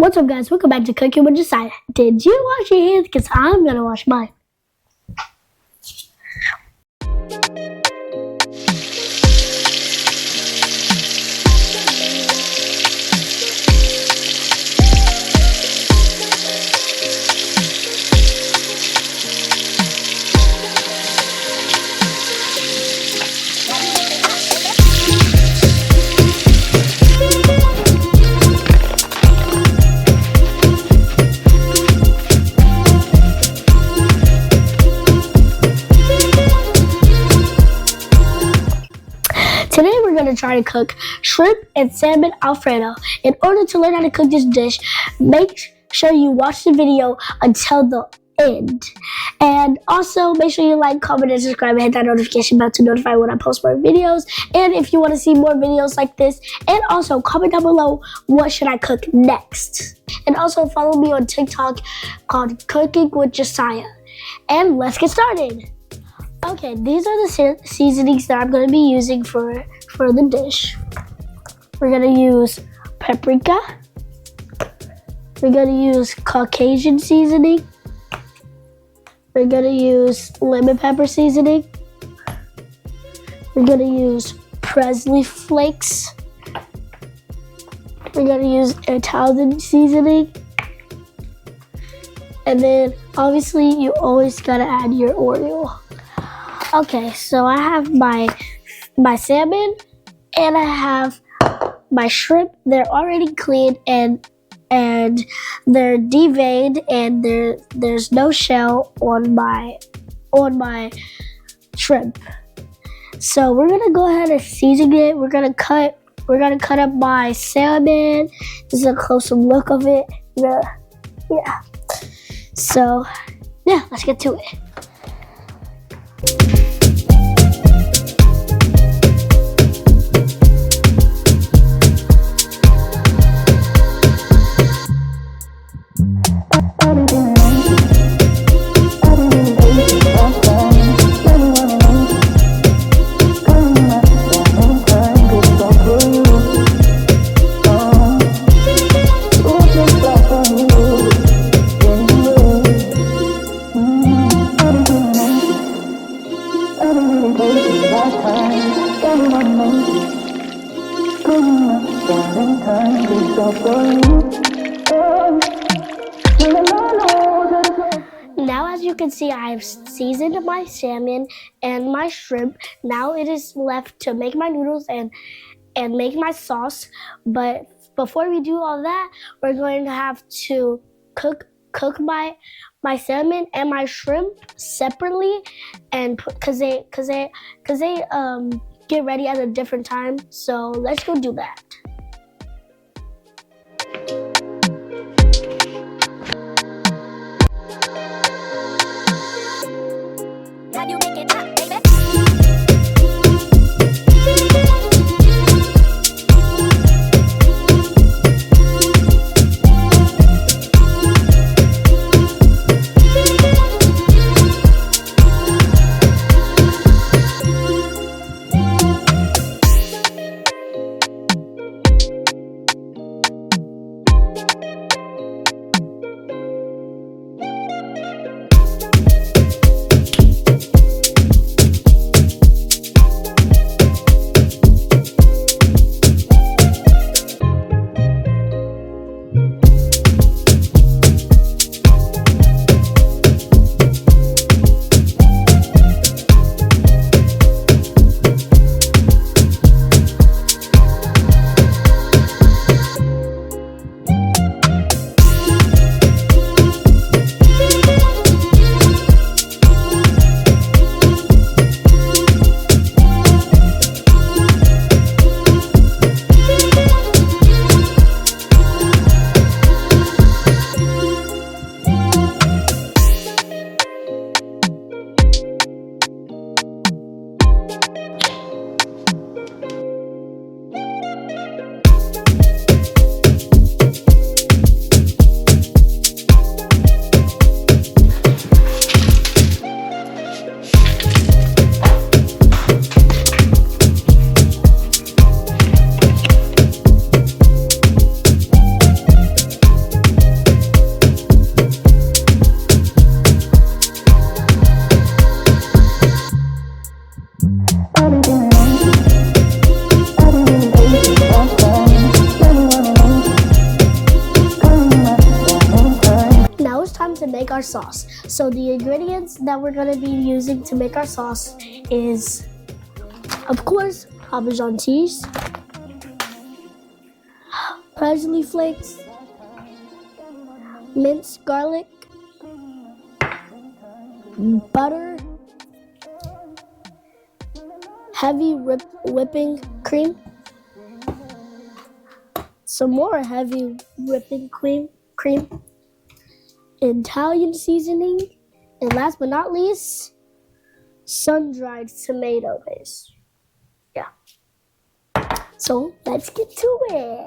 What's up, guys? Welcome back to Cooking with Josiah. Did you wash your hands? Because I'm going to wash mine. Today we're going to try to cook shrimp and salmon Alfredo. In order to learn how to cook this dish, make sure you watch the video until the end. And also make sure you like, comment, and subscribe, and hit that notification bell to notify when I post more videos. And if you want to see more videos like this, and also comment down below what should I cook next. And also follow me on TikTok called Cooking with Josiah. And let's get started. Okay, these are the seasonings that I'm going to be using for the dish. We're going to use paprika. We're going to use Caucasian seasoning. We're going to use lemon pepper seasoning. We're going to use Presley flakes. We're going to use Italian seasoning. And then, obviously, you always got to add your oil. Okay, so I have my salmon and I have my shrimp. They're already cleaned and they're deveined and there's no shell on my shrimp. So we're gonna go ahead and season it. We're gonna cut up my salmon. This is a closer look of it. Yeah. So yeah, let's get to it. Now, as you can see, I have seasoned my salmon and my shrimp. Now it is left to make my noodles and make my sauce. But before we do all that, we're going to have to cook my salmon and my shrimp separately, and cause they get ready at a different time. So let's go do that. to make our sauce. So the ingredients that we're gonna be using to make our sauce is, of course, Parmesan cheese, parsley flakes, minced garlic, butter, heavy whipping cream, some more heavy whipping cream, Italian seasoning, and last but not least, sun-dried tomato paste. Yeah. So let's get to it.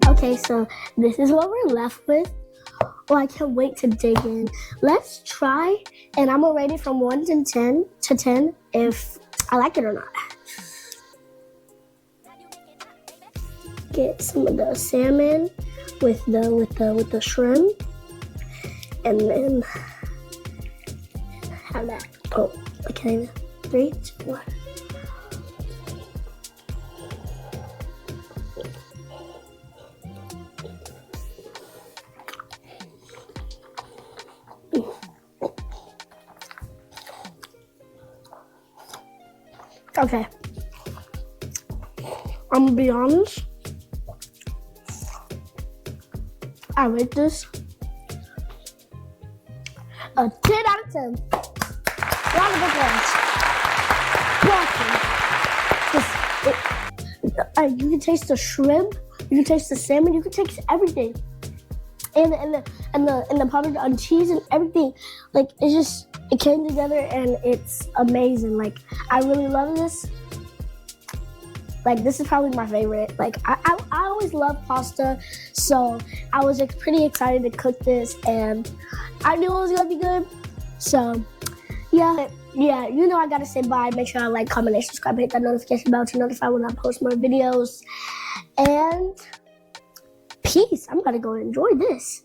Okay, so this is what we're left with. Oh, I can't wait to dig in. Let's try, and I'm gonna rate it from 1 to 10 if I like it or not. Get some of the salmon with the shrimp, and then have that. Oh, okay. 3, 2, 1. Okay, I'm gonna be honest. I rate this a 10 out of 10. Round of applause. You can taste the shrimp, you can taste the salmon, you can taste everything, and the Parmesan cheese and everything. Like it came together and it's amazing. Like I really love this. Like this is probably my favorite. Like I always love pasta, so I was pretty excited to cook this, and I knew it was gonna be good. So yeah, yeah, you know I gotta say bye. Make sure I like, comment, and subscribe. Hit that notification bell to notify when I post more videos. And peace. I'm gonna go enjoy this.